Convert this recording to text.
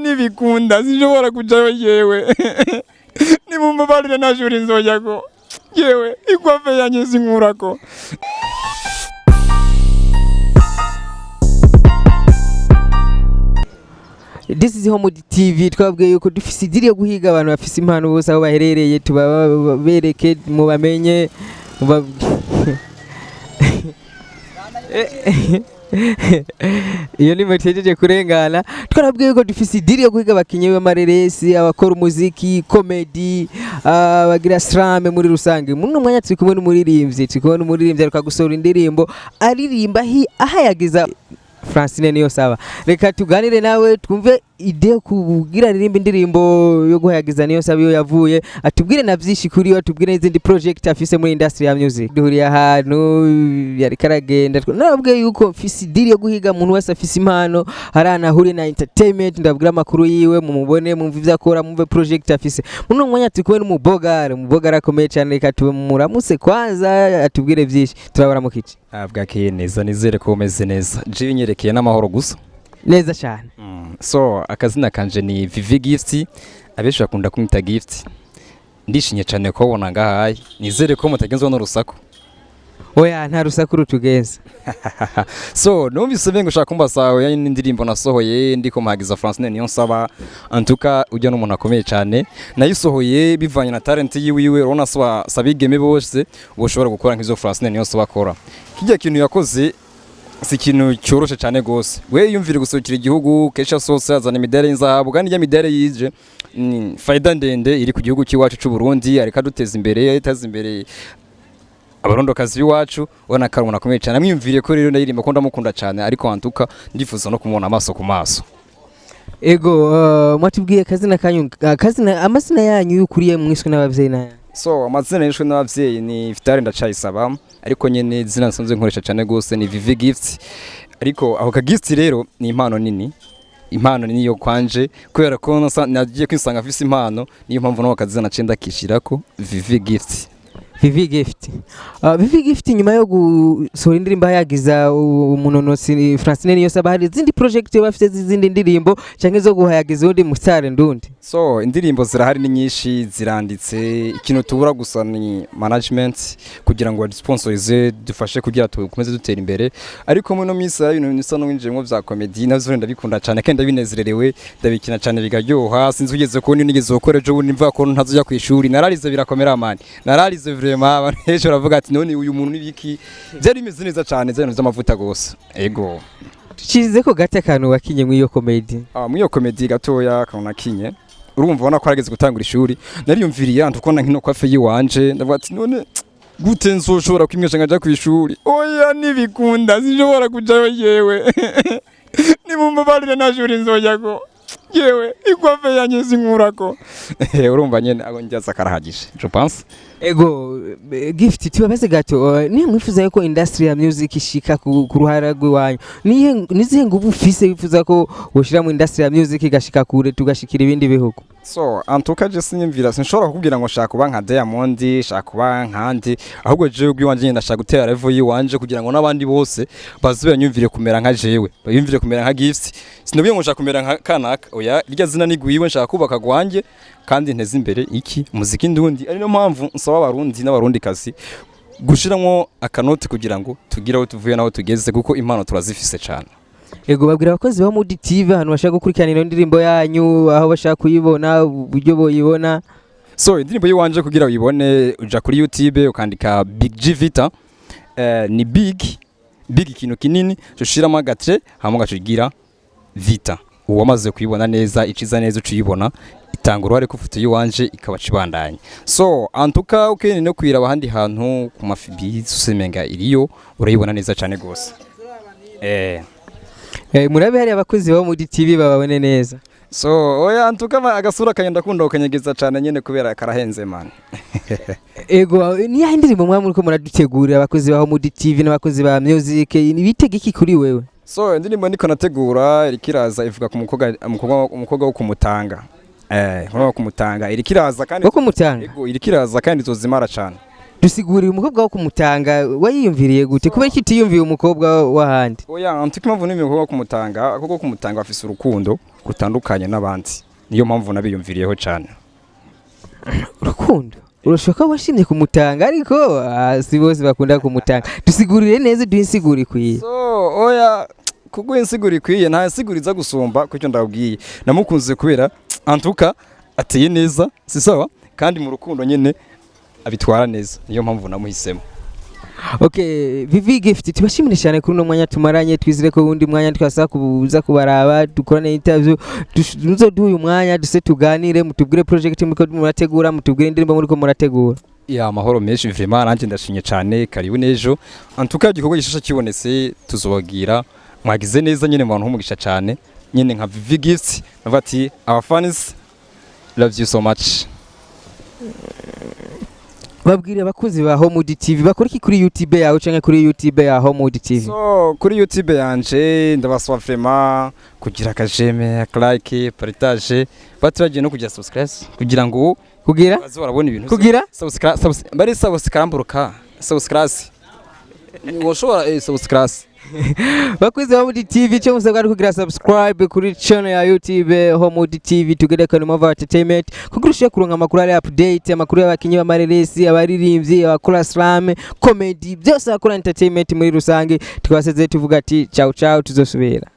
nibikunda sinshobora kujayo yewe nimumbabarire najuri nzojako yewe ikwafe yanye sinkurako. This is Homewood TV. Twabwiye yuko dufise idiri yo guhiga abantu bafise impano bose aho baherereye tubabereke mu bamenye iyo ni matejeje kurengana. Twarabwiye yuko dufise idiri yo guhiga abakinyi b'amareresi, abakora umuziki, comedy, bagira slam muri rusange. Muno mwanya turi kumwe n'umuririmbyi ariko gusohora indirimbo aririmba ahayagiza Francine NIYONSABA. Reka tuganire nawe twumve ide kugira ririmba indirimbo yo guhayagiza NIYONSABA yo yavuye, atubwire na byinshi kuri yo, atubwire n'izindi project afise muri industry ya music. Duhuriye ahantu yari karagenda, nababwiye yuko afise idiri yo guhiga umuntu wese afise impano, harana huri na entertainment, ndabwira amakuru yiwe mumubone, mumve ivyo akora, mumve project afise. Muno mwanya tukwe n'umubogara akomeye cyane, reka tumuramutse kwanza atubwire byinshi. Turabara mu kici bwakiye neza, nizere ko umeze neza. Je nyerekeye n'amahoro gusa neza cyane. So akazina kanje ni Vivy Gift, abenshi bakunda kumwita Gift. Ndishinye cyane ko ubona ngahaye, nizere ko mutagenzwa n'urusaku. Oya nta rusaku rutugenza. So numvise bengo ushaka kumbasaho ya indirimbo nasohoye ndiko mpagiza Francine NIYONSABA, antuka ujya n'umuntu akomeye cyane, nayisohoye bivanye na talent yiwe, urabona sabigeme bose boshobora gukora nk'izo Francine NIYONSABA akora. Kijya kintu yakoze si kintu cyoroshe cyane gose. We yumvire gusohokira igihugu kesha sose azana imidari y'inzahabu, kandi ya midari yije faida ndende iri ku gihugu cy'iwacu cy'u Burundi, areka duteza imbere abarondokazi biwacu. Ubona ko umuntu akomeye cyane, amwiyumviriye ko rero ndayirimba ko ndamukunda cyane, ariko antuka ndifuza no kumubona amaso ku maso. Ego mwatubwiye kazina kanyu, amazina yanyu y'ukuriye mwiswe n'abavyeyi na. So amazina yishwe n'abavyeyi ni Vitali Ndacayisaba, ariko nyene zina nsanzwe nkoresha cyane gose ni Vivy Gift. Ariko aho ka Gift rero ni impano nini yo kwanje, kubera ko nagiye kwisanga afise impano, niyo mpamvu no kazina cenda kishirako Vivy Gift. Vivy Gift nyuma yo gusohora indirimbo yagiza umunonotsi Francine NIYONSABA, hari izindi project bafite izindi ndirimbo cyangwa zo guhayagiza undi musare ndundi? So indirimbo zirahari ni nyinshi ziranditse, ikintu tubura gusa ni management kugira ngo sponsorize dufashe kugira tukomeze dutera imbere. Ariko muri no minsi ibintu bisa no winjiyemo bya comedy nazo ndabikunda cyane kandi ndabinezererewe, ndabikina cyane bigaryoha. Sinzi ugeze ko nigeze gukora ejo bundi mva ko ntazojya ku ishuri, nararize birakomera amani, nararize vraiment abantu baravuga ati none uyu muntu nibiki. Byari bimeze neza cyane, by'amavuta gose. Ego tukize ko gate akantu wakinye muri iyo comedy. Muri iyo comedy gatoya akantu nakinye, urumva ubona ko arageze gutangura ishuri, nariyumviriye ndukona nkino kwafe yiwanje, ndavuga ati none gute nzoshobora kwimwesha ngaja ku ishuri. Oya nibikunda sinshobora kujayo yewe nimumbabarire najuri nzojako yewe ikwafe yanye sinkurako. Urumva nyene ago njyaza karahagije je pense. Ego Gift tubabaze gato, niye mwifuza yuko industry ya music ishika ku ruhara rw'iwanyu, nizihe nguvu ufise wifuza ko woshira mu industry ya music igashika kure tugashikira ibindi bihugu? So antuka je sinyumvira, sinshobora kubwira ngo shaka kuba nka Diamond, shaka kuba nkandi, ahubwo je ubwiwanje ndashaka gutera level yiwanje kugira ngo nabandi bose bazube nyumvire kumera nka jewe, bayumvire kumera nka Gift. Sinobiye ngo shaka kumera nka kanaka, oya irya zina niguyiwe nshaka kubaka gwanjye kandi nteze imbere iki muziki ndundi. Ari no mpamvu nsaba abarundi n'abarundi kazi gushiramo akanoti kugira ngo tugire aho tuvuye naho tugeze, kuko impano turazifise cyane. Ego babwira abakozi ba Homewood TV hano bashaka gukurikirana indirimbo yanyu, aho bashaka kuyibona, uburyo boyibona. So indirimbo yiwanje kugira uyibone uja kuri YouTube ukandika Big G Vita, ni big ikintu kinini ushiramo agatre hamwe gacigira Vita. Uwamaze kuyibona neza iciza neza uciyibona itanga uruhare ku foto yiwanje ikaba cibandanye. So antuka ukene no kwiraba handi hantu ku mafibi usemenga iriyo urayibona neza cyane gose. Murabe hari abakozi ba Homewood TV bababone neza. So oya antuka agasura kanyenda kunda ukanyegeza cyane nyene kubera karahenze man. Ego ni ya indirimbo mwa muri ko muradutegurira abakozi ba Homewood TV n'abakozi ba music, bitege iki kuri wewe? So indirimbo niko nategura irikiraza ivuga ku umukobwa wo kumutanga. Wo kumutanga irikiraza kandi wo kumutanga. Ego irikiraza kandi izozimara cyane. dusigurira umukobwa wo kumutanga wayiyumviriye gute kubera iki utiyumviye umukobwa wahandi? Oya antuka impamvu n'imikobwa wo kumutanga kuko kumutanga bafise urukundo rutandukanye n'abandi niyo mpamvu nabiyumviriyeho cyane. Urukundo urashaka washimye kumutanga ariko si bose bakunda kumutanga. Dusigurire neza duhinsigura ikwiye. Oya kuko insigura ikwiye nta siguriza gusumba kucyo ndabwiye namukunze kubera antuka ateye neza si sawa kandi mu rukundo nyene abitwara neza niyo mpamvu namuhisemo. Okay, Vivy Gift tubashimire cyane kuri no mwanya tumaranye, twizire ko undi mwanya twasa kubuza kubaraba dukorane interview duzoduha uyu mwanya duse tuganire mutubwire project muriko murategura mutubwire indirimbo muriko murategura. Ya mahoro menshi vraiment nanje ndashinye cyane karibu nejo antuka igikorwa gishasha kibonetse tuzobagira mwagize neza nyene mu bantu humugisha cyane nyene nka Vivy Gift bavati our fans love you so much. Babwire abakunzi ba Homewood TV bakuriki kuri YouTube yawe canke kuri YouTube ya Homewood TV. So kuri YouTube yanje ndabasaba vraiment kugira akajeme like partage baturagiye no kugira subscribe kugira ngo kugira barabona ibintu kugira subscribe bari subscribe woshobora subscribe bakuzi Homewood TV cyo musabwa kugira subscribe kuri channel ya YouTube Homewood TV Together kandi mova Entertainment kugurisha kuronka amakuru ari update amakuru y'abakinyi b'amareresi abaririmbyi abakora slam comedy byose akora entertainment muri rusange twasezeye tuvuga ati ciao ciao tuzosubira.